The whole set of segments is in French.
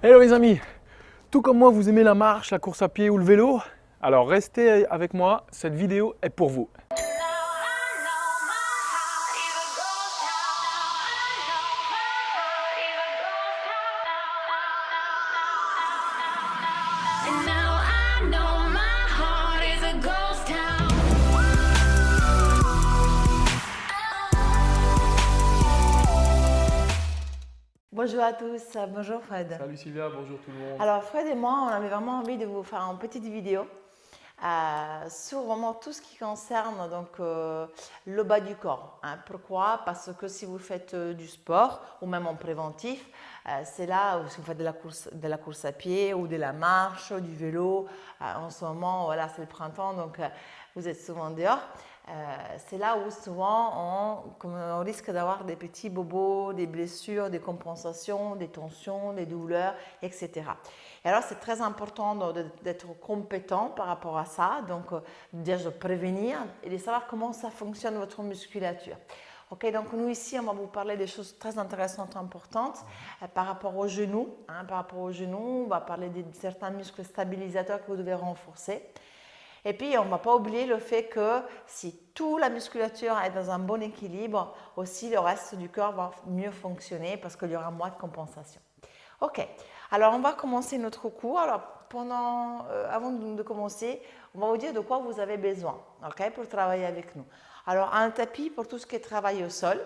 Hello les amis, tout comme moi vous aimez la marche, la course à pied ou le vélo? Alors restez avec moi, cette vidéo est pour vous. Bonjour à tous, bonjour Fred. Salut Sylvia, bonjour tout le monde. Alors Fred et moi, on avait vraiment envie de vous faire une petite vidéo sur vraiment tout ce qui concerne le bas du corps. Pourquoi? Parce que si vous faites du sport ou même en préventif, c'est là où si vous faites de la course à pied ou de la marche, du vélo, en ce moment, voilà, c'est le printemps, donc vous êtes souvent dehors. C'est là où souvent on risque d'avoir des petits bobos, des blessures, des compensations, des tensions, des douleurs, etc. Et alors c'est très important d'être compétent par rapport à ça, donc déjà de prévenir et de savoir comment ça fonctionne votre musculature. Ok, donc nous ici on va vous parler des choses très intéressantes, importantes par rapport aux genoux. Par rapport aux genoux, on va parler de certains muscles stabilisateurs que vous devez renforcer. Et puis, on ne va pas oublier le fait que si toute la musculature est dans un bon équilibre, aussi le reste du corps va mieux fonctionner parce qu'il y aura moins de compensation. Ok, alors on va commencer notre cours. Alors, avant de commencer, on va vous dire de quoi vous avez besoin pour travailler avec nous. Alors, un tapis pour tout ce qui est travail au sol.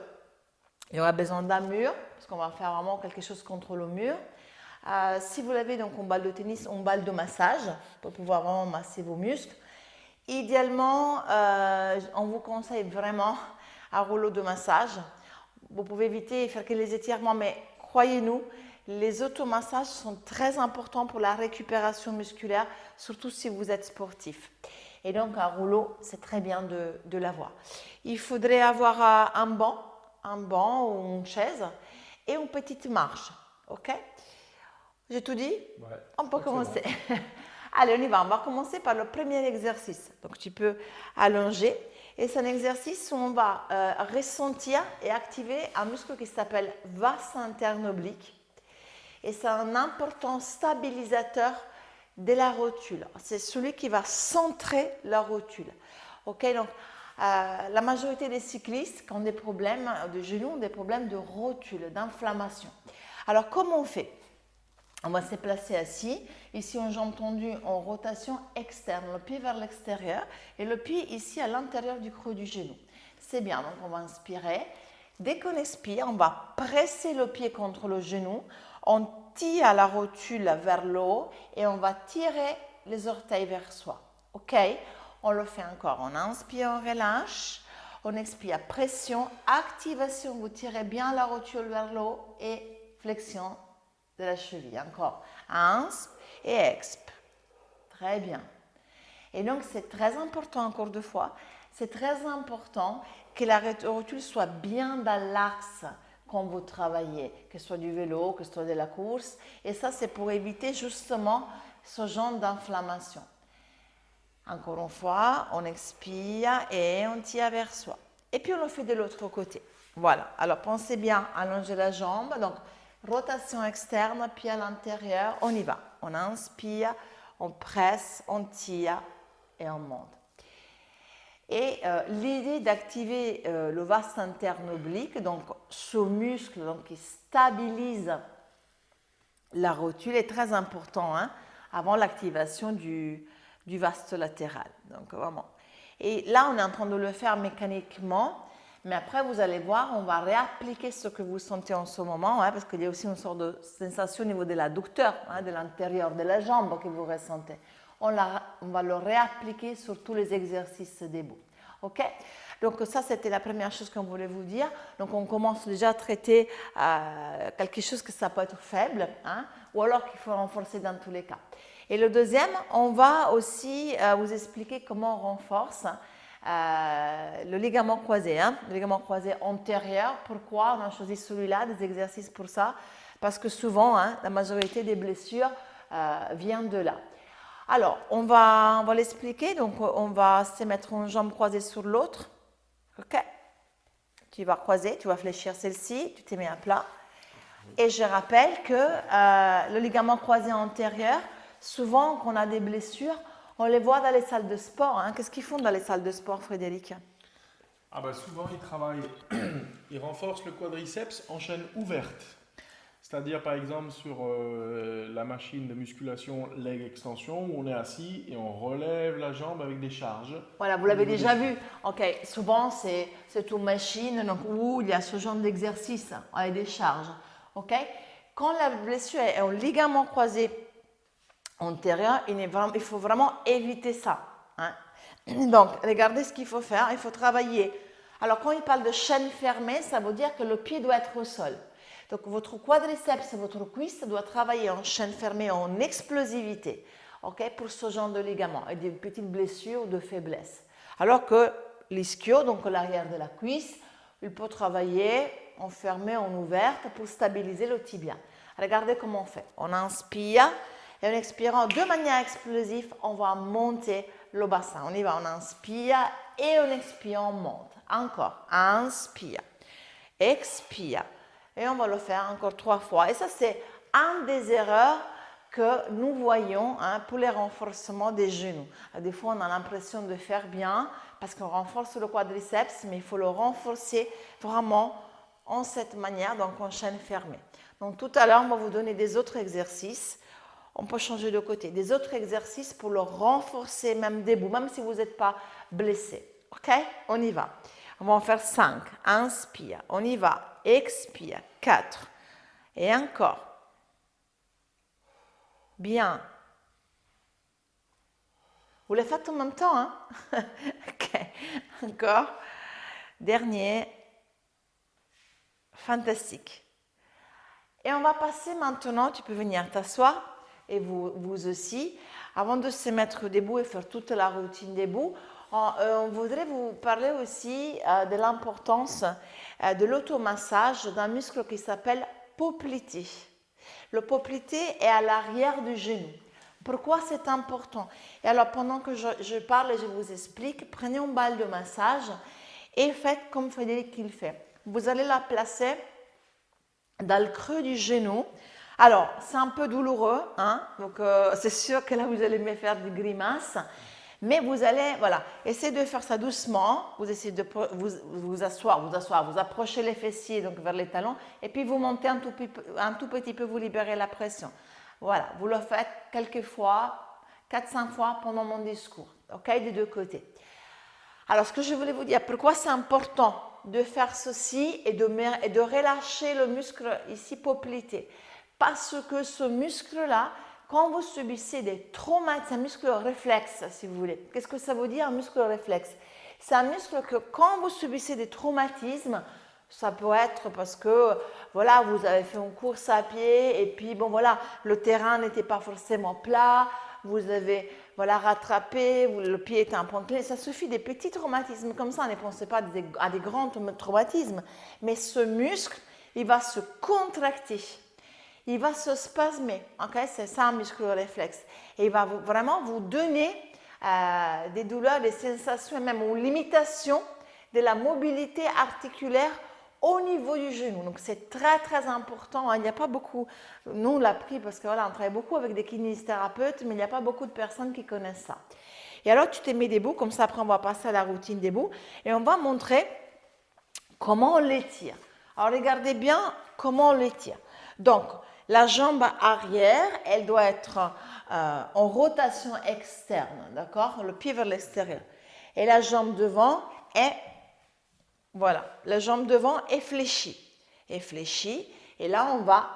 Il y aura besoin d'un mur, parce qu'on va faire vraiment quelque chose contre le mur. Si vous l'avez donc une balle de tennis, une balle de massage, pour pouvoir vraiment masser vos muscles. Idéalement, on vous conseille vraiment un rouleau de massage. Vous pouvez éviter et faire que les étirements, mais croyez-nous, les automassages sont très importants pour la récupération musculaire, surtout si vous êtes sportif. Et donc, un rouleau, c'est très bien de l'avoir. Il faudrait avoir un banc ou une chaise et une petite marche. Ok? J'ai tout dit? Ouais, on peut commencer. Allez, on y va. On va commencer par le premier exercice. Donc, tu peux allonger. Et c'est un exercice où on va ressentir et activer un muscle qui s'appelle vaste interne oblique. Et c'est un important stabilisateur de la rotule. C'est celui qui va centrer la rotule. Ok, donc la majorité des cyclistes qui ont des problèmes de genoux ont des problèmes de rotule, d'inflammation. Alors, comment on fait? On va se placer assis, ici en jambe tendue en rotation externe, le pied vers l'extérieur et le pied ici à l'intérieur du creux du genou. C'est bien, donc on va inspirer. Dès qu'on expire, on va presser le pied contre le genou, on tire la rotule vers le haut et on va tirer les orteils vers soi. Ok? On le fait encore. On inspire, on relâche. On expire, pression, activation, vous tirez bien la rotule vers le haut et flexion de la cheville. Encore. Insp et exp. Très bien. Et donc, c'est très important, encore deux fois, c'est très important que la rotule soit bien dans l'axe quand vous travaillez, que ce soit du vélo, que ce soit de la course. Et ça, c'est pour éviter justement ce genre d'inflammation. Encore une fois, on expire et on tire vers soi. Et puis, on le fait de l'autre côté. Voilà. Alors, pensez bien à allonger la jambe. Donc, rotation externe, pied à l'intérieur, on y va. On inspire, on presse, on tire et on monte. Et l'idée d'activer le vaste interne oblique, donc ce muscle qui stabilise la rotule, est très important avant l'activation du vaste latéral. Donc vraiment. Et là, on est en train de le faire mécaniquement. Mais après, vous allez voir, on va réappliquer ce que vous sentez en ce moment, parce qu'il y a aussi une sorte de sensation au niveau de l'adducteur, de l'intérieur de la jambe que vous ressentez. On va le réappliquer sur tous les exercices debout. Ok? Donc ça, c'était la première chose qu'on voulait vous dire. Donc on commence déjà à traiter quelque chose que ça peut être faible, ou alors qu'il faut renforcer dans tous les cas. Et le deuxième, on va aussi vous expliquer comment on renforce le ligament croisé, le ligament croisé antérieur. Pourquoi on a choisi celui-là, des exercices pour ça? Parce que souvent, la majorité des blessures viennent de là. Alors, on va l'expliquer. Donc, on va se mettre une jambe croisée sur l'autre. Ok? Tu vas croiser, tu vas fléchir celle-ci, tu te mets à plat. Et je rappelle que le ligament croisé antérieur, souvent quand on a des blessures, on les voit dans les salles de sport. Hein. Qu'est-ce qu'ils font dans les salles de sport, Frédéric? Ah bah souvent, ils travaillent, ils renforcent le quadriceps en chaîne ouverte. C'est-à-dire, par exemple, sur la machine de musculation leg extension, où on est assis et on relève la jambe avec des charges. Voilà, vous l'avez déjà vu. Ok, souvent c'est une machine donc, où il y a ce genre d'exercice avec des charges. Ok, quand la blessure est au ligament croisé antérieur, il faut vraiment éviter ça. Hein. Donc, regardez ce qu'il faut faire. Il faut travailler. Alors, quand il parle de chaîne fermée, ça veut dire que le pied doit être au sol. Donc, votre quadriceps et votre cuisse doivent travailler en chaîne fermée, en explosivité, okay, pour ce genre de ligament, et des petites blessures ou de faiblesse. Alors que l'ischio, donc l'arrière de la cuisse, il peut travailler en fermé, en ouverte pour stabiliser le tibia. Regardez comment on fait. On inspire et en expirant de manière explosive, on va monter le bassin. On y va, on inspire et en expirant, on monte. Encore, inspire, expire. Et on va le faire encore 3 fois. Et ça, c'est une des erreurs que nous voyons pour les renforcements des genoux. Des fois, on a l'impression de faire bien parce qu'on renforce le quadriceps, mais il faut le renforcer vraiment en cette manière, donc en chaîne fermée. Donc tout à l'heure, on va vous donner des autres exercices. On peut changer de côté. Des autres exercices pour le renforcer, même debout, même si vous n'êtes pas blessé. OK? On y va. On va en faire 5. Inspire. On y va. Expire. 4. Et encore. Bien. Vous les faites en même temps, hein? OK. Encore. Dernier. Fantastique. Et on va passer maintenant, tu peux venir t'asseoir, et vous aussi. Avant de se mettre debout et faire toute la routine debout, on voudrait vous parler aussi de l'importance de l'automassage d'un muscle qui s'appelle poplité. Le poplité est à l'arrière du genou. Pourquoi c'est important? Et alors, pendant que je parle et je vous explique, prenez une balle de massage et faites comme Frédéric il fait. Vous allez la placer dans le creux du genou. Alors, c'est un peu douloureux, hein? Donc c'est sûr que là, vous allez me faire des grimaces. Mais vous allez, voilà, essayez de faire ça doucement. Vous essayez de vous asseoir, vous approchez les fessiers donc vers les talons et puis vous montez un tout petit peu, vous libérez la pression. Voilà, vous le faites quelques fois, 4-5 fois pendant mon discours, ok, des deux côtés. Alors, ce que je voulais vous dire, pourquoi c'est important de faire ceci et de relâcher le muscle ici poplité? Parce que ce muscle-là, quand vous subissez des traumatismes, c'est un muscle réflexe, si vous voulez. Qu'est-ce que ça veut dire, un muscle réflexe? C'est un muscle que quand vous subissez des traumatismes, ça peut être parce que, voilà, vous avez fait une course à pied et puis, bon, voilà, le terrain n'était pas forcément plat, vous avez, voilà, rattrapé, le pied était un peu incliné. Ça suffit des petits traumatismes comme ça, ne pensez pas à des grands traumatismes. Mais ce muscle, il va se contracter. Il va se spasmer, okay? C'est ça un muscle réflexe. Et il va vraiment vous donner des douleurs, des sensations, même une limitation de la mobilité articulaire au niveau du genou. Donc c'est très très important. Il n'y a pas beaucoup, nous on l'a pris parce que voilà, on travaille beaucoup avec des kinésithérapeutes, mais il n'y a pas beaucoup de personnes qui connaissent ça. Et alors tu te mets debout, comme ça après on va passer à la routine debout et on va montrer comment on l'étire. Alors regardez bien comment on l'étire. Donc la jambe arrière, elle doit être en rotation externe, d'accord? Le pied vers l'extérieur. Et la jambe devant est, voilà, la jambe devant est fléchie. Est fléchie. Et là, on va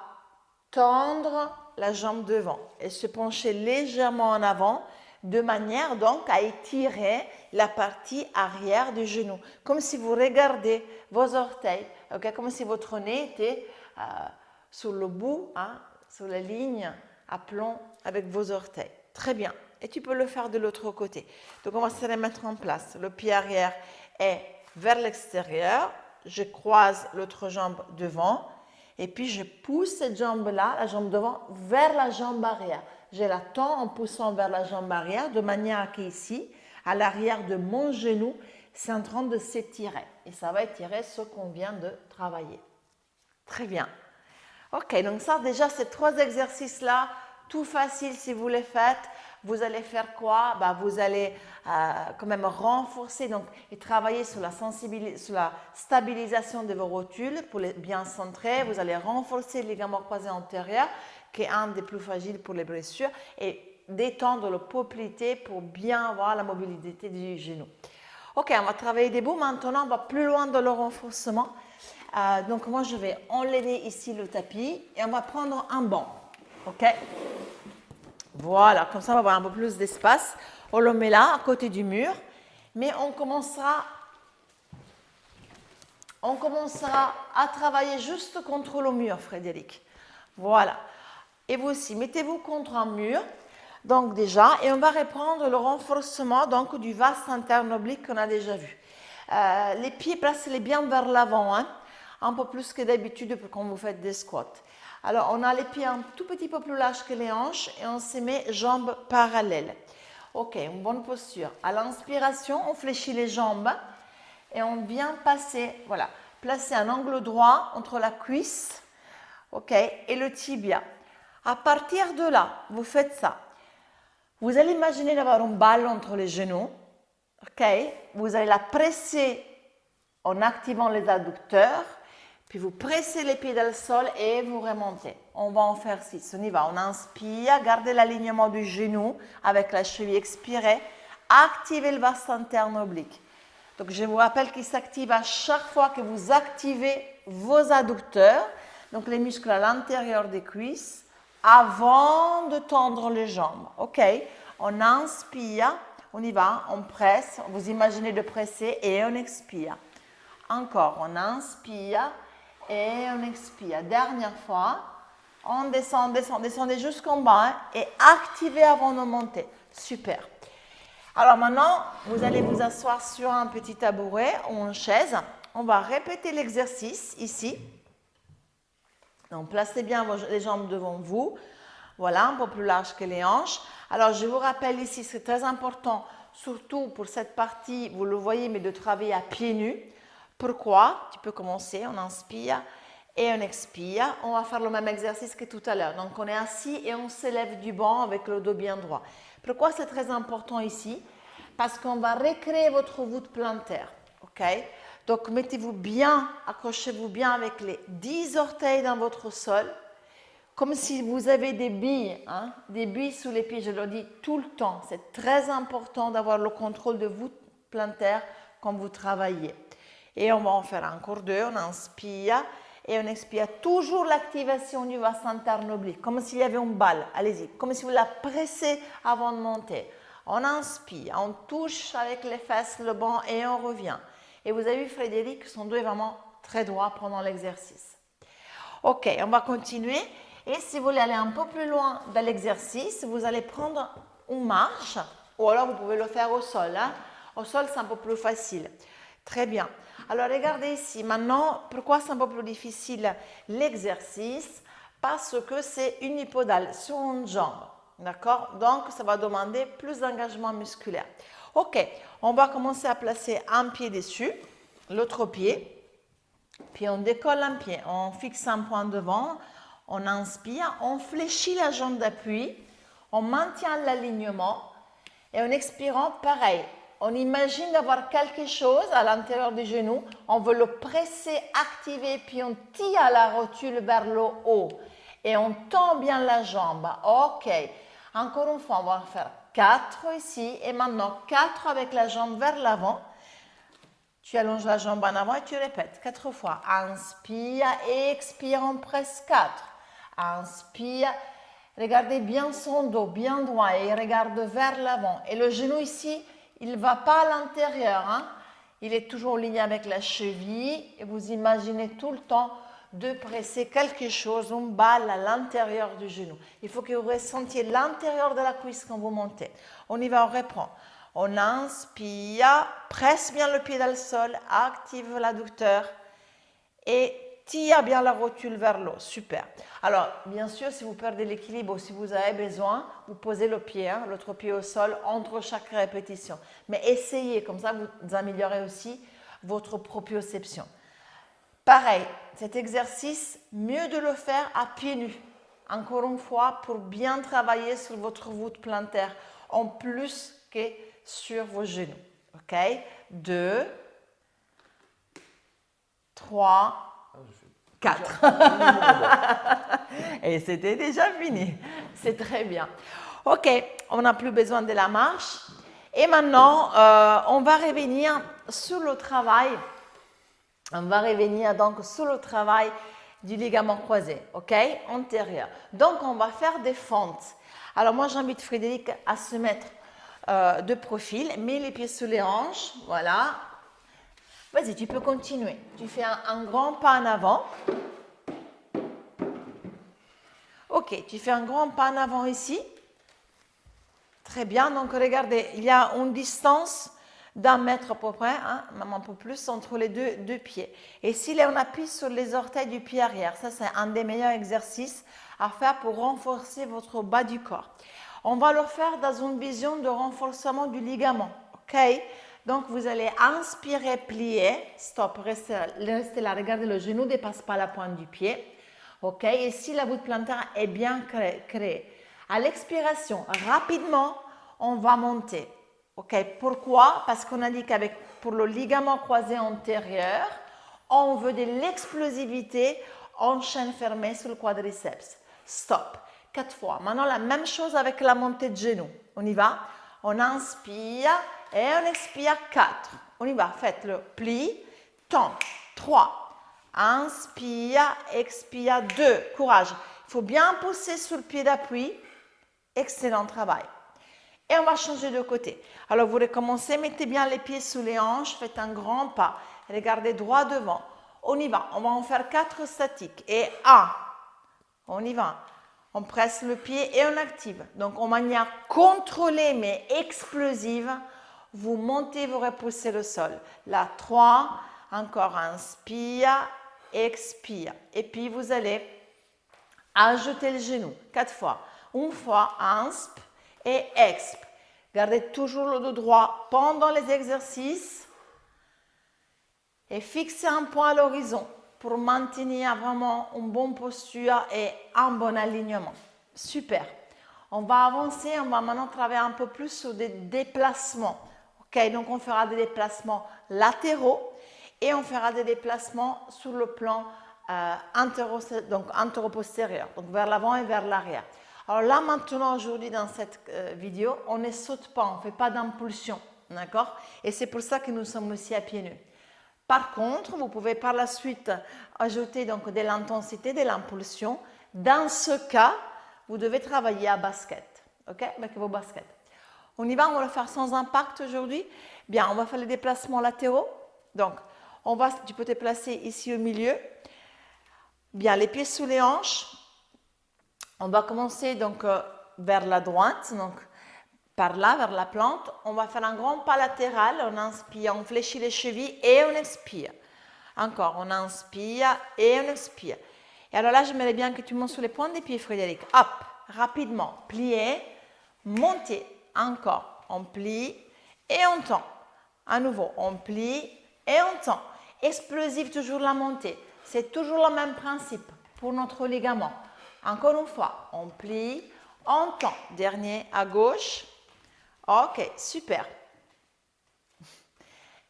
tendre la jambe devant et se pencher légèrement en avant de manière donc à étirer la partie arrière du genou. Comme si vous regardez vos orteils, okay? Comme si votre nez était sur le bout, hein, sur la ligne à plomb avec vos orteils. Très bien. Et tu peux le faire de l'autre côté. Donc, on va se remettre en place. Le pied arrière est vers l'extérieur. Je croise l'autre jambe devant. Et puis, je pousse cette jambe-là, la jambe devant, vers la jambe arrière. Je la tends en poussant vers la jambe arrière, de manière qu'ici, à l'arrière de mon genou, c'est en train de s'étirer. Et ça va étirer ce qu'on vient de travailler. Très bien. Ok, donc ça déjà, ces 3 exercices-là, tout facile si vous les faites. Vous allez faire quoi? Vous allez quand même renforcer et travailler sur sur la stabilisation de vos rotules pour les bien centrer. Vous allez renforcer le ligament croisé antérieur, qui est un des plus fragiles pour les blessures, et détendre le poplité pour bien avoir la mobilité du genou. Ok, on va travailler debout. Maintenant, on va plus loin dans le renforcement. Donc, moi, je vais enlever ici le tapis et on va prendre un banc. Ok? Voilà, comme ça, on va avoir un peu plus d'espace. On le met là, à côté du mur. Mais on commencera à travailler juste contre le mur, Frédéric. Voilà. Et vous aussi, mettez-vous contre un mur. Donc déjà, et on va reprendre le renforcement du vaste interne oblique qu'on a déjà vu. Les pieds, placez-les bien vers l'avant, hein, un peu plus que d'habitude quand vous faites des squats. Alors, on a les pieds un tout petit peu plus larges que les hanches et on se met jambes parallèles. Ok, une bonne posture. À l'inspiration, on fléchit les jambes et on vient passer, voilà, placer un angle droit entre la cuisse, ok, et le tibia. À partir de là, vous faites ça. Vous allez imaginer d'avoir une balle entre les genoux, ok? Vous allez la presser en activant les adducteurs, puis vous pressez les pieds dans le sol et vous remontez. On va en faire 6. On y va. On inspire, gardez l'alignement du genou avec la cheville expirée, activez le vaste interne oblique. Donc je vous rappelle qu'il s'active à chaque fois que vous activez vos adducteurs, donc les muscles à l'intérieur des cuisses, avant de tendre les jambes. Ok, on inspire, on y va, on presse, vous imaginez de presser et on expire. Encore, on inspire et on expire. Dernière fois, on descend, descendez jusqu'en bas hein, et activez avant de monter. Super. Alors maintenant, vous allez vous asseoir sur un petit tabouret ou une chaise. On va répéter l'exercice ici. Donc, placez bien les jambes devant vous. Voilà, un peu plus large que les hanches. Alors, je vous rappelle ici, c'est très important, surtout pour cette partie, vous le voyez, mais de travailler à pieds nus. Pourquoi? Tu peux commencer, on inspire et on expire. On va faire le même exercice que tout à l'heure. Donc, on est assis et on s'élève du banc avec le dos bien droit. Pourquoi c'est très important ici? Parce qu'on va recréer votre voûte plantaire. Ok? Donc, mettez-vous bien, accrochez-vous bien avec les 10 orteils dans votre sol, comme si vous avez des billes sous les pieds. Je le dis tout le temps. C'est très important d'avoir le contrôle de voûte plantaire quand vous travaillez. Et on va en faire encore 2. On inspire et on expire. Toujours l'activation du vaste interne oblique, comme s'il y avait une balle. Allez-y, comme si vous la pressez avant de monter. On inspire, on touche avec les fesses le banc et on revient. Et vous avez vu Frédéric, son dos est vraiment très droit pendant l'exercice. Ok, on va continuer. Et si vous voulez aller un peu plus loin dans l'exercice, vous allez prendre une marche, ou alors vous pouvez le faire au sol. Hein. Au sol, c'est un peu plus facile. Très bien. Alors, regardez ici. Maintenant, pourquoi c'est un peu plus difficile l'exercice? Parce que c'est unipodal sur une jambe. D'accord? Donc, ça va demander plus d'engagement musculaire. Ok, on va commencer à placer un pied dessus, l'autre pied, puis on décolle un pied, on fixe un point devant, on inspire, on fléchit la jambe d'appui, on maintient l'alignement et en expirant, pareil, on imagine d'avoir quelque chose à l'intérieur du genou, on veut le presser, activer, puis on tire la rotule vers le haut et on tend bien la jambe. Ok, encore une fois, on va en faire 4 ici et maintenant 4 avec la jambe vers l'avant. Tu allonges la jambe en avant et tu répètes 4 fois. Inspire et expire, on presse 4. Inspire, regardez bien son dos, bien droit et regarde vers l'avant. Et le genou ici, il ne va pas à l'intérieur. Hein? Il est toujours en ligne avec la cheville et vous imaginez tout le temps de presser quelque chose, une balle à l'intérieur du genou. Il faut que vous ressentiez l'intérieur de la cuisse quand vous montez. On y va, on reprend. On inspire, presse bien le pied dans le sol, active l'adducteur et tire bien la rotule vers l'eau. Super. Alors, bien sûr, si vous perdez l'équilibre ou si vous avez besoin, vous posez le pied, hein, l'autre pied au sol, entre chaque répétition. Mais essayez, comme ça vous améliorez aussi votre proprioception. Pareil, cet exercice, mieux de le faire à pieds nus. Encore une fois, pour bien travailler sur votre voûte plantaire, en plus que sur vos genoux. OK? 2, 3, 4. Et c'était déjà fini. C'est très bien. OK, on n'a plus besoin de la marche. Et maintenant, on va revenir sur le travail. On va revenir donc sur le travail du ligament croisé, OK, antérieur. Donc, on va faire des fentes. Alors, moi, j'invite Frédéric à se mettre de profil, mets les pieds sous les hanches, voilà. Vas-y, tu peux continuer. Tu fais un grand pas en avant. OK, tu fais un grand pas en avant ici. Très bien, donc regardez, il y a une distance d'1 mètre à peu près, hein, même un peu plus, entre les deux pieds. Et si là, on appuie sur les orteils du pied arrière, ça c'est un des meilleurs exercices à faire pour renforcer votre bas du corps. On va le faire dans une vision de renforcement du ligament, ok? Donc vous allez inspirer, plier, stop, restez là, regardez, le genou ne dépasse pas la pointe du pied, ok? Et si la voûte plantaire est bien créée, à l'expiration, rapidement, on va monter. Ok, pourquoi? Parce qu'on a dit pour le ligament croisé antérieur, on veut de l'explosivité en chaîne fermée sur le quadriceps. Stop. 4 fois. Maintenant, la même chose avec la montée de genou. On y va. On inspire et on expire 4. On y va. Faites-le. Plie. Tend. 3. Inspire. Expire 2. Courage. Il faut bien pousser sur le pied d'appui. Excellent travail. Et on va changer de côté. Alors, vous recommencez, mettez bien les pieds sous les hanches, faites un grand pas, regardez droit devant. On y va, on va en faire 4 statiques. Et 1, on y va. On presse le pied et on active. Donc, en manière contrôlée mais explosive, vous montez, vous repoussez le sol. Là, 3, encore inspire, expire. Et puis, vous allez ajouter le genou 4 fois. Une fois, inspire et expire. Gardez toujours le dos droit pendant les exercices et fixez un point à l'horizon pour maintenir vraiment une bonne posture et un bon alignement. Super. On va avancer, on va maintenant travailler un peu plus sur des déplacements. Ok, donc on fera des déplacements latéraux et on fera des déplacements sur le plan antéro-postérieur, donc vers l'avant et vers l'arrière. Alors là, maintenant, aujourd'hui, dans cette vidéo, on ne saute pas, on ne fait pas d'impulsion, d'accord? Et c'est pour ça que nous sommes aussi à pieds nus. Par contre, vous pouvez par la suite ajouter donc de l'intensité, de l'impulsion. Dans ce cas, vous devez travailler à basket, ok? Avec vos baskets. On y va, on va le faire sans impact aujourd'hui. Bien, on va faire les déplacements latéraux. Donc, tu peux te placer ici au milieu. Bien, les pieds sous les hanches. On va commencer donc vers la droite, donc par là, vers la plante. On va faire un grand pas latéral. On inspire, on fléchit les chevilles et on expire. Encore, on inspire et on expire. Et alors là, j'aimerais bien que tu montes sur les pointes des pieds, Frédéric. Hop, rapidement, pliez, montez. Encore, on plie et on tend. À nouveau, on plie et on tend. Explosif, toujours la montée. C'est toujours le même principe pour notre ligament. Encore une fois, on plie, on tend. Dernier à gauche. Ok, super.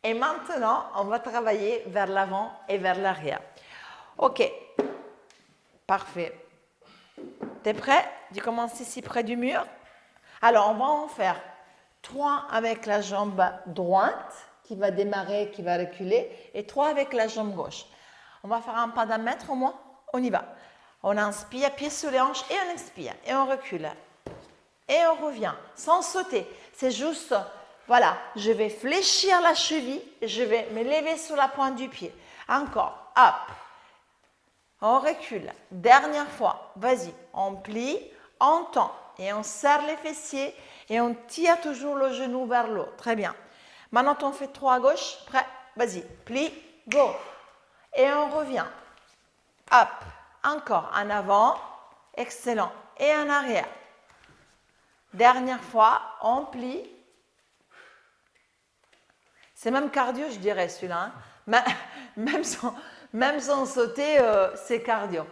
Et maintenant, on va travailler vers l'avant et vers l'arrière. Ok, parfait. T'es prêt? Tu commences ici près du mur. Alors, on va en faire 3 avec la jambe droite qui va démarrer, qui va reculer, et 3 avec la jambe gauche. On va faire un pas d'1 mètre au moins. On y va. On inspire, pied sur les hanches, et on expire. Et on recule. Et on revient, sans sauter. C'est juste, voilà, je vais fléchir la cheville, je vais me lever sur la pointe du pied. Encore, hop. On recule. Dernière fois, vas-y. On plie, on tend. Et on serre les fessiers et on tire toujours le genou vers le haut. Très bien. Maintenant, on fait 3 à gauche. Prêt? Vas-y. Plie, go. Et on revient. Hop. Encore en avant. Excellent. Et en arrière. Dernière fois, on plie. C'est même cardio, je dirais, celui-là. Hein? Même Même sans sauter, c'est cardio.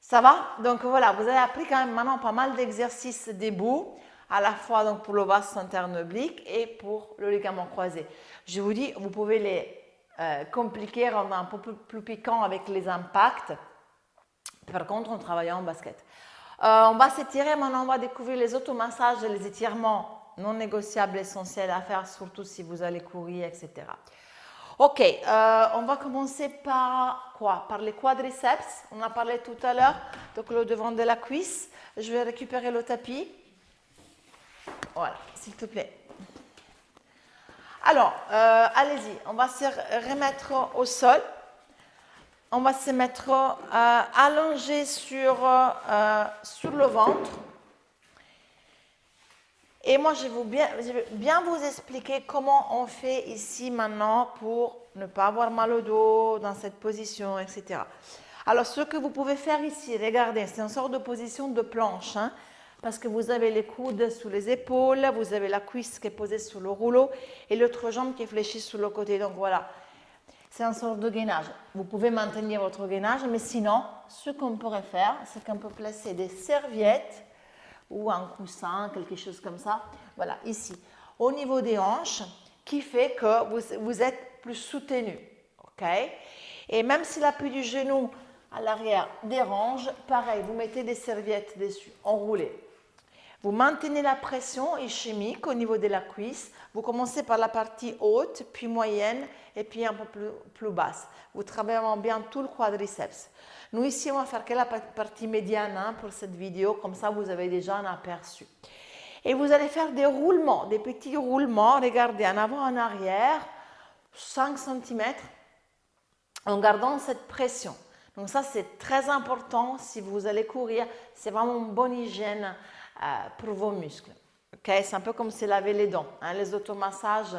Ça va? Donc voilà, vous avez appris quand même maintenant pas mal d'exercices debout, à la fois donc pour le vaste interne oblique et pour le ligament croisé. Je vous dis, vous pouvez les compliquer, rendre un peu plus piquant avec les impacts. Par contre, on travaille en basket. On va s'étirer, maintenant on va découvrir les automassages et les étirements non négociables essentiels à faire, surtout si vous allez courir, etc. Ok, on va commencer par quoi? Par les quadriceps. On a parlé tout à l'heure, donc le devant de la cuisse. Je vais récupérer le tapis. Voilà, s'il te plaît. Alors, allez-y, on va se remettre au sol. On va se mettre allongé sur le ventre. Et moi, je vais bien vous expliquer comment on fait ici maintenant pour ne pas avoir mal au dos dans cette position, etc. Alors, ce que vous pouvez faire ici, regardez, c'est une sorte de position de planche, hein, parce que vous avez les coudes sous les épaules, vous avez la cuisse qui est posée sur le rouleau et l'autre jambe qui est fléchie sur le côté. Donc voilà, c'est une sorte de gainage. Vous pouvez maintenir votre gainage, mais sinon, ce qu'on pourrait faire, c'est qu'on peut placer des serviettes ou un coussin, quelque chose comme ça, voilà, ici, au niveau des hanches, qui fait que vous êtes plus soutenu, ok? Et même si l'appui du genou à l'arrière dérange, pareil, vous mettez des serviettes dessus, enroulées. Vous maintenez la pression ischémique au niveau de la cuisse, vous commencez par la partie haute, puis moyenne, et puis un peu plus basse. Vous travaillez bien tout le quadriceps. Nous ici, on va faire que la partie médiane, hein, pour cette vidéo, comme ça vous avez déjà un aperçu. Et vous allez faire des roulements, des petits roulements, regardez, en avant, en arrière, 5 cm, en gardant cette pression. Donc ça, c'est très important si vous allez courir, c'est vraiment une bonne hygiène pour vos muscles. Okay? C'est un peu comme se laver les dents, hein. Les automassages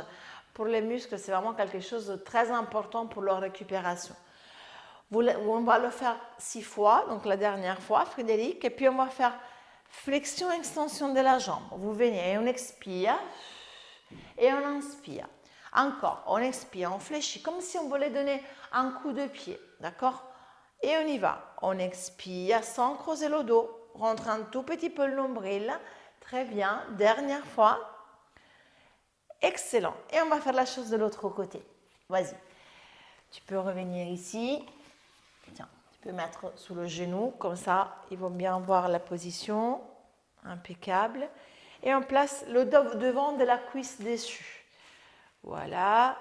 pour les muscles, c'est vraiment quelque chose de très important pour leur récupération. On va le faire 6 fois, donc la dernière fois, Frédéric, et puis on va faire flexion-extension de la jambe. Vous venez et on expire, et on inspire. Encore, on expire, on fléchit, comme si on voulait donner un coup de pied, d'accord? Et on y va. On expire sans creuser le dos, rentre un tout petit peu le nombril. Très bien, dernière fois. Excellent. Et on va faire la chose de l'autre côté. Vas-y. Tu peux revenir ici. Tiens, tu peux mettre sous le genou, comme ça, ils vont bien voir la position. Impeccable. Et on place le devant de la cuisse dessus. Voilà.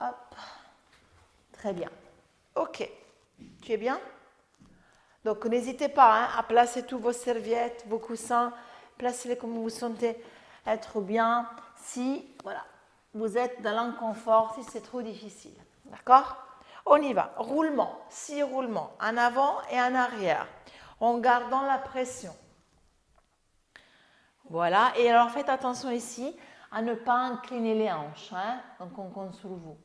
Hop. Très bien. Ok. Tu es bien? Donc, n'hésitez pas, hein, à placer tous vos serviettes, vos coussins. Placez-les comme vous sentez être bien. Si, voilà, vous êtes dans l'inconfort, si c'est trop difficile. D'accord? On y va. Roulement, 6 roulements, en avant et en arrière, en gardant la pression. Voilà. Et alors, faites attention ici à ne pas incliner les hanches, hein, donc on compte sur vous.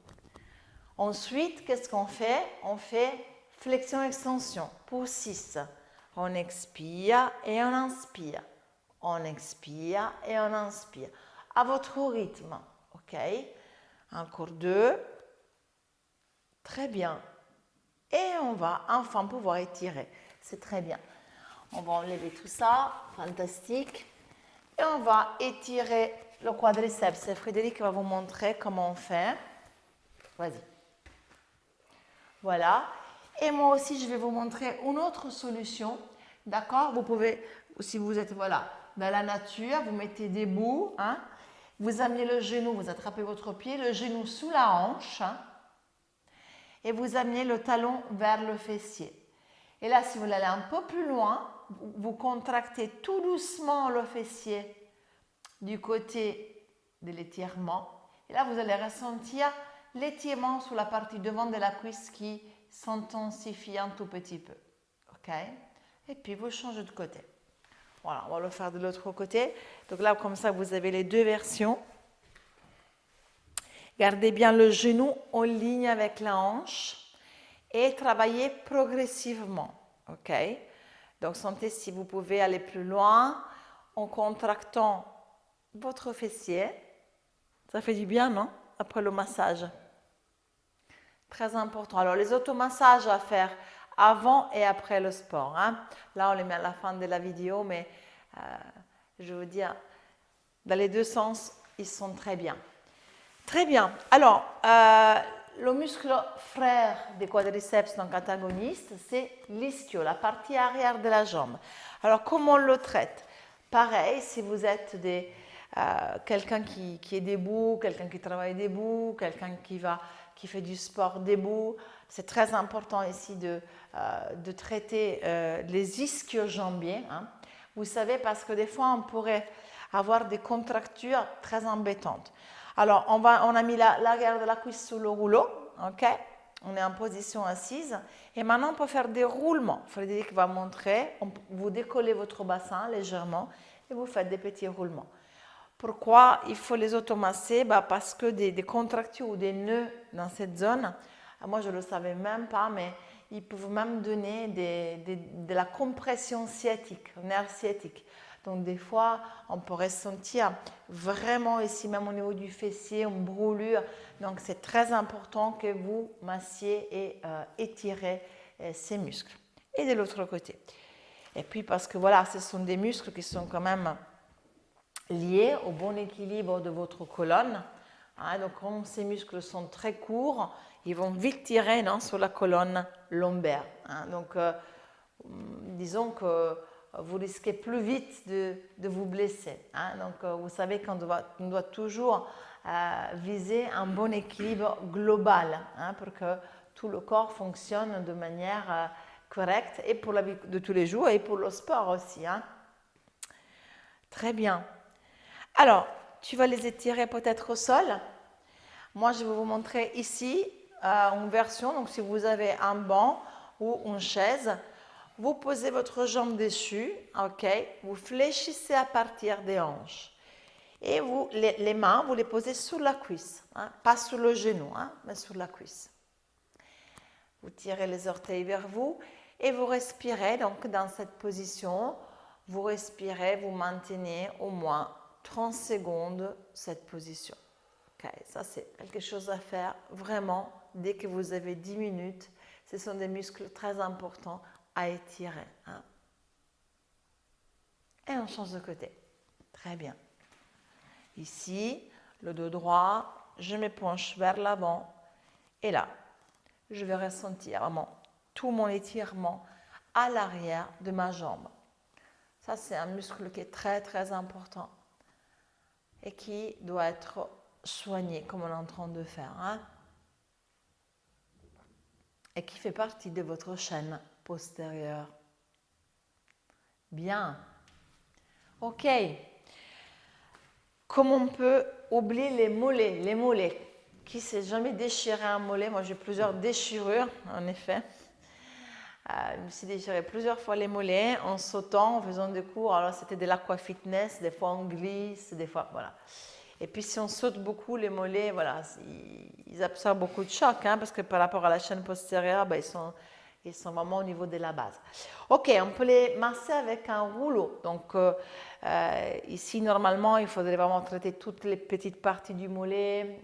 Ensuite, qu'est-ce qu'on fait? On fait flexion-extension pour 6. On expire et on inspire. On expire et on inspire. À votre rythme. OK? Encore 2. Très bien. Et on va enfin pouvoir étirer. C'est très bien. On va enlever tout ça. Fantastique. Et on va étirer le quadriceps. C'est Frédéric qui va vous montrer comment on fait. Vas-y. Voilà. Et moi aussi, je vais vous montrer une autre solution. D'accord? Vous pouvez, si vous êtes voilà, dans la nature, vous mettez debout. Hein? Vous amenez le genou, vous attrapez votre pied, le genou sous la hanche. Hein? Et vous amenez le talon vers le fessier. Et là, si vous voulez aller un peu plus loin, vous contractez tout doucement le fessier du côté de l'étirement. Et là, vous allez ressentir l'étirement sur la partie devant de la cuisse qui s'intensifie un tout petit peu. OK? Et puis, vous changez de côté. Voilà, on va le faire de l'autre côté. Donc là, comme ça, vous avez les deux versions. Gardez bien le genou en ligne avec la hanche et travaillez progressivement. OK? Donc, sentez si vous pouvez aller plus loin en contractant votre fessier. Ça fait du bien, non? Après le massage. Très important. Alors, les automassages à faire avant et après le sport. Hein. Là, on les met à la fin de la vidéo, mais je veux dire, dans les deux sens, ils sont très bien. Très bien. Alors, le muscle frère des quadriceps, donc antagoniste, c'est l'ischio, la partie arrière de la jambe. Alors, comment on le traite? Pareil, si vous êtes quelqu'un qui est debout, quelqu'un qui travaille debout, quelqu'un qui fait du sport debout, c'est très important ici de traiter les ischio-jambiers. Hein. Vous savez, parce que des fois, on pourrait avoir des contractures très embêtantes. Alors, on a mis l'arrière de la cuisse sous le rouleau, ok? On est en position assise. Et maintenant, on peut faire des roulements. Frédéric va montrer. Vous décollez votre bassin légèrement et vous faites des petits roulements. Pourquoi il faut les automasser? Parce que des contractures ou des nœuds dans cette zone, moi je ne le savais même pas, mais ils peuvent même donner de la compression sciatique, nerf sciatique. Donc des fois, on pourrait sentir vraiment ici, même au niveau du fessier, une brûlure. Donc c'est très important que vous massiez et étirez ces muscles. Et de l'autre côté. Et puis parce que voilà, ce sont des muscles qui sont quand même liés au bon équilibre de votre colonne. Hein, donc quand ces muscles sont très courts, ils vont vite tirer sur la colonne lombaire. Hein. Donc disons que vous risquez plus vite de vous blesser. Hein. Donc vous savez qu'on doit toujours viser un bon équilibre global, hein, pour que tout le corps fonctionne de manière correcte et pour la vie de tous les jours et pour le sport aussi. Hein. Très bien. Alors, tu vas les étirer peut-être au sol. Moi, je vais vous montrer ici une version. Donc, si vous avez un banc ou une chaise, vous posez votre jambe dessus, ok? Vous fléchissez à partir des hanches. Et les mains, vous les posez sur la cuisse, hein? Pas sur le genou, hein, mais sur la cuisse. Vous tirez les orteils vers vous et vous respirez. Donc, dans cette position, vous respirez, vous maintenez au moins 30 secondes cette position. Okay, ça, c'est quelque chose à faire vraiment dès que vous avez 10 minutes. Ce sont des muscles très importants à étirer. Hein. Et on change de côté. Très bien. Ici, le dos droit, je me penche vers l'avant. Et là, je vais ressentir vraiment tout mon étirement à l'arrière de ma jambe. Ça, c'est un muscle qui est très, très important et qui doit être soigné comme on est en train de faire. Hein? Et qui fait partie de votre chaîne postérieure. Bien. Ok. Comment on peut oublier les mollets? Les mollets. Qui s'est jamais déchiré un mollet? Moi, j'ai plusieurs déchirures, en effet. Je me suis déchiré plusieurs fois les mollets en sautant, en faisant des cours. Alors, c'était de l'aquafitness, des fois on glisse, des fois, voilà. Et puis, si on saute beaucoup, les mollets, voilà, ils absorbent beaucoup de choc, hein, parce que par rapport à la chaîne postérieure, ils sont vraiment au niveau de la base. Ok, on peut les masser avec un rouleau. Donc, ici, normalement, il faudrait vraiment traiter toutes les petites parties du mollet.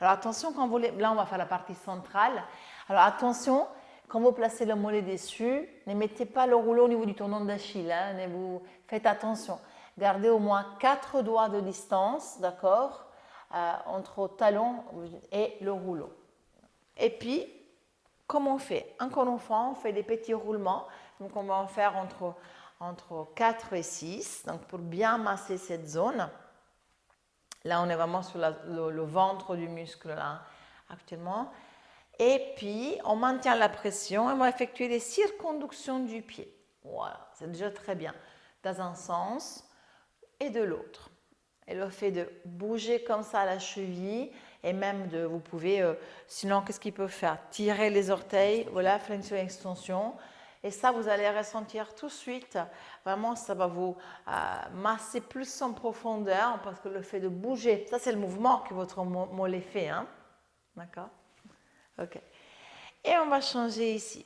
Alors, attention, là, on va faire la partie centrale. Alors, attention, quand vous placez le mollet dessus, ne mettez pas le rouleau au niveau du tendon d'Achille. Hein, faites attention. Gardez au moins 4 doigts de distance, d'accord, entre le talon et le rouleau. Et puis, comment on fait? Encore une fois, on fait des petits roulements. Donc, on va en faire entre 4 et 6, donc pour bien masser cette zone. Là, on est vraiment sur le ventre du muscle, là, actuellement. Et puis, on maintient la pression et on va effectuer des circonductions du pied. Voilà, c'est déjà très bien. Dans un sens et de l'autre. Et le fait de bouger comme ça la cheville et même vous pouvez, sinon qu'est-ce qu'il peut faire? Tirer les orteils, voilà, flexion et extension. Et ça, vous allez ressentir tout de suite, vraiment, ça va vous masser plus en profondeur parce que le fait de bouger, ça c'est le mouvement que votre mollet fait, hein? D'accord? Ok. Et on va changer ici.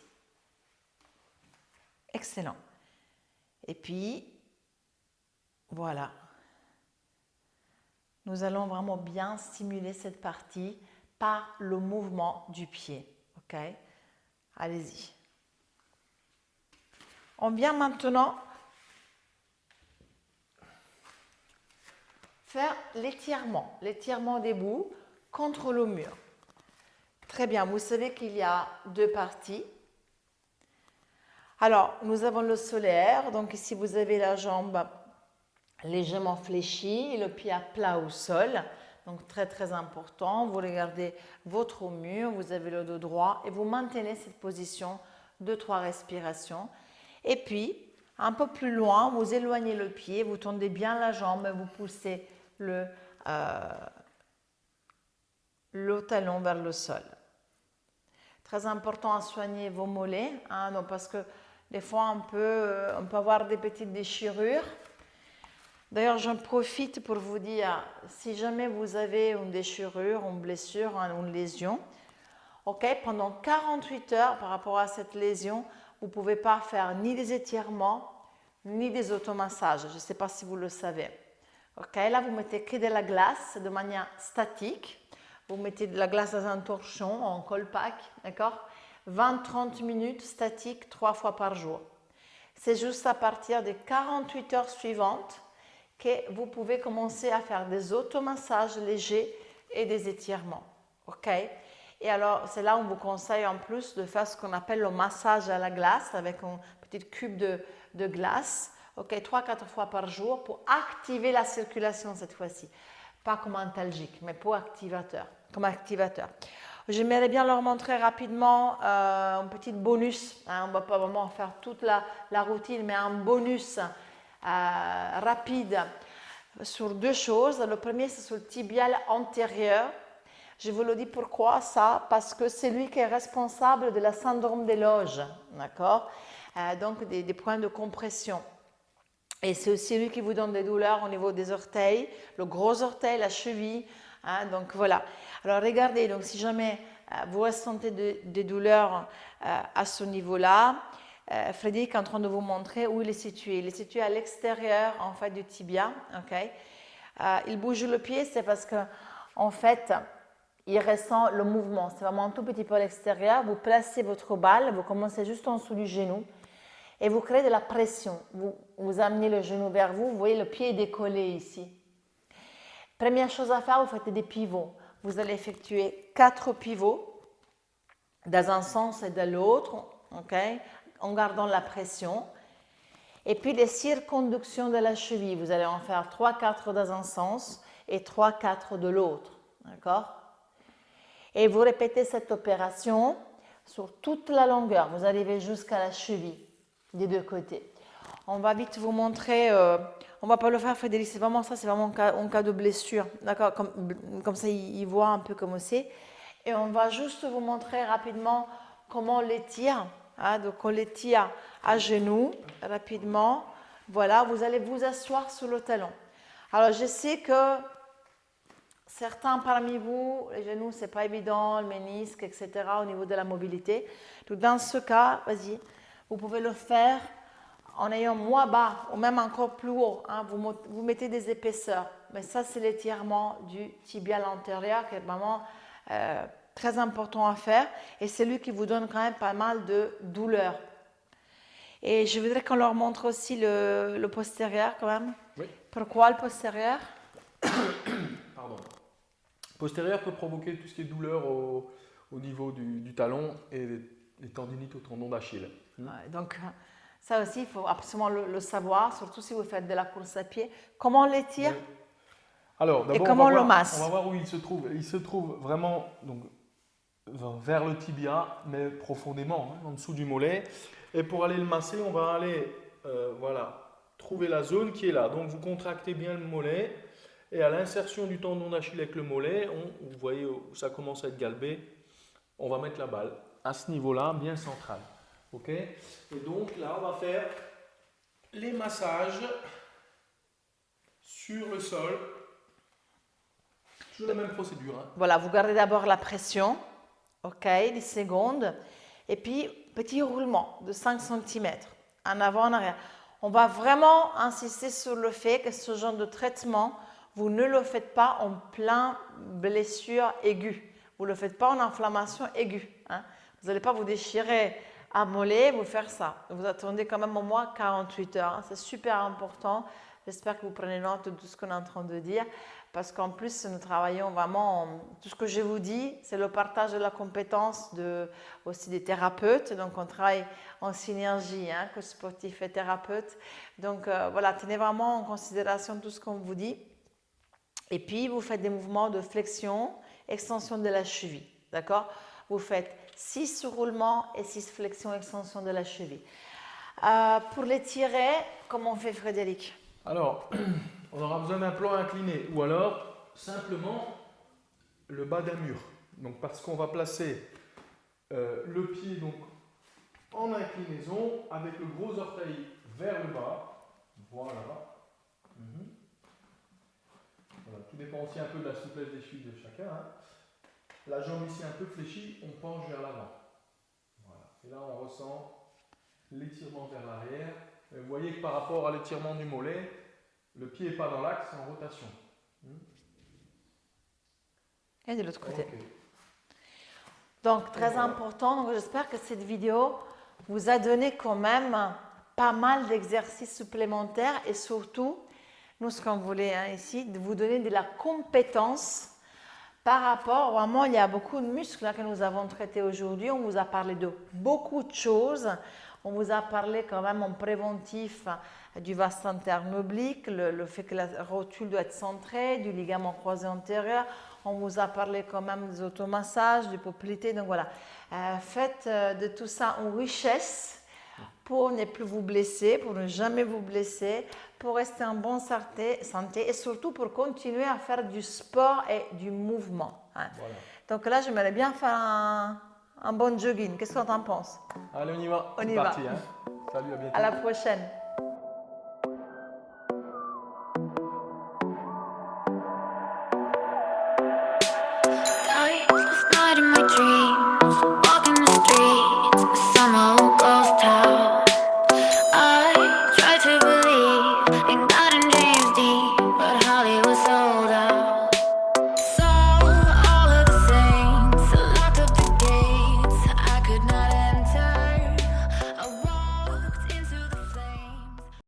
Excellent. Et puis, voilà. Nous allons vraiment bien stimuler cette partie par le mouvement du pied. Ok? Allez-y. On vient maintenant faire l'étirement debout contre le mur. Très bien, vous savez qu'il y a deux parties. Alors, nous avons le solaire, donc ici vous avez la jambe légèrement fléchie et le pied à plat au sol. Donc très très important, vous regardez votre mur, vous avez le dos droit et vous maintenez cette position 2-3 respirations. Et puis, un peu plus loin, vous éloignez le pied, vous tendez bien la jambe et vous poussez le talon vers le sol. Très important à soigner vos mollets, hein, donc parce que des fois on peut avoir des petites déchirures. D'ailleurs, j'en profite pour vous dire, si jamais vous avez une déchirure, une blessure, une lésion, okay, pendant 48 heures par rapport à cette lésion, vous ne pouvez pas faire ni des étirements, ni des automassages. Je ne sais pas si vous le savez. Okay, là, vous mettez que de la glace de manière statique. Vous mettez de la glace dans un torchon, en colpack, d'accord? 20-30 minutes statique 3 fois par jour. C'est juste à partir des 48 heures suivantes que vous pouvez commencer à faire des automassages légers et des étirements. Ok? Et alors, c'est là où on vous conseille en plus de faire ce qu'on appelle le massage à la glace avec une petite cube de glace, ok, 3-4 fois par jour pour activer la circulation cette fois-ci. Pas comme antalgique, mais comme activateur. J'aimerais bien leur montrer rapidement un petit bonus. Hein, on ne va pas vraiment faire toute la routine, mais un bonus rapide sur deux choses. Le premier, c'est sur le tibial antérieur. Je vous le dis pourquoi ça, parce que c'est lui qui est responsable de la syndrome des loges, d'accord? Donc des points de compression. Et c'est aussi lui qui vous donne des douleurs au niveau des orteils, le gros orteil, la cheville. Hein, donc voilà. Alors regardez, donc si jamais vous ressentez des douleurs à ce niveau-là, Frédéric est en train de vous montrer où il est situé. Il est situé à l'extérieur en fait du tibia. Okay? Il bouge le pied, c'est parce que en fait, il ressent le mouvement. C'est vraiment un tout petit peu à l'extérieur. Vous placez votre balle, vous commencez juste en dessous du genou. Et vous créez de la pression. Vous amenez le genou vers vous. Vous voyez, le pied est décollé ici. Première chose à faire, vous faites des pivots. Vous allez effectuer 4 pivots dans un sens et dans l'autre, okay, en gardant la pression. Et puis les circonductions de la cheville. Vous allez en faire 3-4 dans un sens et 3-4 de l'autre. D'accord? Et vous répétez cette opération sur toute la longueur. Vous arrivez jusqu'à la cheville des deux côtés. On va vite vous montrer, on ne va pas le faire Frédéric, c'est vraiment ça, c'est vraiment en cas de blessure, d'accord, comme ça il voit un peu comment c'est. Et on va juste vous montrer rapidement comment on l'étire, hein, donc on l'étire à genoux, rapidement, voilà, vous allez vous asseoir sur le talon. Alors je sais que certains parmi vous, les genoux c'est pas évident, le ménisque, etc. au niveau de la mobilité, donc dans ce cas, vas-y, vous pouvez le faire en ayant moins bas ou même encore plus haut. Hein, vous mettez des épaisseurs. Mais ça, c'est l'étirement du tibial antérieur qui est vraiment très important à faire. Et c'est lui qui vous donne quand même pas mal de douleur. Et je voudrais qu'on leur montre aussi le postérieur quand même. Oui. Pourquoi le postérieur? Pardon. Le postérieur peut provoquer tout ce qui est douleur au niveau du talon et les tendinites au tendon d'Achille. Ouais, donc, ça aussi, il faut absolument le savoir, surtout si vous faites de la course à pied. Comment on l'étire? Oui. Alors, et comment on le masse? On va voir où il se trouve. Il se trouve vraiment donc, vers le tibia, mais profondément, hein, en dessous du mollet. Et pour aller le masser, on va aller voilà, trouver la zone qui est là. Donc, vous contractez bien le mollet. Et à l'insertion du tendon d'Achille avec le mollet, vous voyez où ça commence à être galbé, on va mettre la balle à ce niveau-là, bien central. Ok? Et donc là, on va faire les massages sur le sol. Toujours la même procédure. Hein. Voilà, vous gardez d'abord la pression, ok, 10 secondes, et puis petit roulement de 5 cm, en avant, en arrière. On va vraiment insister sur le fait que ce genre de traitement, vous ne le faites pas en plein blessure aiguë. Vous ne le faites pas en inflammation aiguë. Hein. Vous n'allez pas vous déchirer à mollet, vous faire ça. Vous attendez quand même au moins 48 heures. Hein. C'est super important. J'espère que vous prenez note de tout ce qu'on est en train de dire. Parce qu'en plus, nous travaillons vraiment, tout ce que je vous dis, c'est le partage de la compétence aussi des thérapeutes. Donc, on travaille en synergie, hein, que sportif et thérapeute. Donc, voilà, tenez vraiment en considération tout ce qu'on vous dit. Et puis, vous faites des mouvements de flexion, extension de la cheville. D'accord? Vous faites 6 roulements et 6 flexions, extension de la cheville. Pour les tirer, comment on fait, Frédéric? Alors, on aura besoin d'un plan incliné ou alors simplement le bas d'un mur. Donc, parce qu'on va placer le pied donc, en inclinaison avec le gros orteil vers le bas. Voilà. Voilà. Tout dépend aussi un peu de la souplesse des chevilles de chacun. Hein. La jambe ici un peu fléchie, on penche vers l'avant. Voilà. Et là, on ressent l'étirement vers l'arrière. Vous voyez que par rapport à l'étirement du mollet, le pied n'est pas dans l'axe, c'est en rotation. Et de l'autre côté. Okay. Donc, très important. Donc, j'espère que cette vidéo vous a donné quand même pas mal d'exercices supplémentaires et surtout, nous, ce qu'on voulait ici, de vous donner de la compétence par rapport, vraiment, il y a beaucoup de muscles là, que nous avons traités aujourd'hui. On vous a parlé de beaucoup de choses. On vous a parlé quand même en préventif du vaste interne oblique, le fait que la rotule doit être centrée, du ligament croisé antérieur. On vous a parlé quand même des automassages, du poplité. Donc voilà, faites de tout ça en richesse pour ne plus vous blesser, pour ne jamais vous blesser, pour rester en bonne santé et surtout pour continuer à faire du sport et du mouvement. Hein. Voilà. Donc là, j'aimerais bien faire un bon jogging. Qu'est-ce que tu en penses? Allez, on y va. On C'est y parti. va. Hein. Salut, à bientôt. À la prochaine.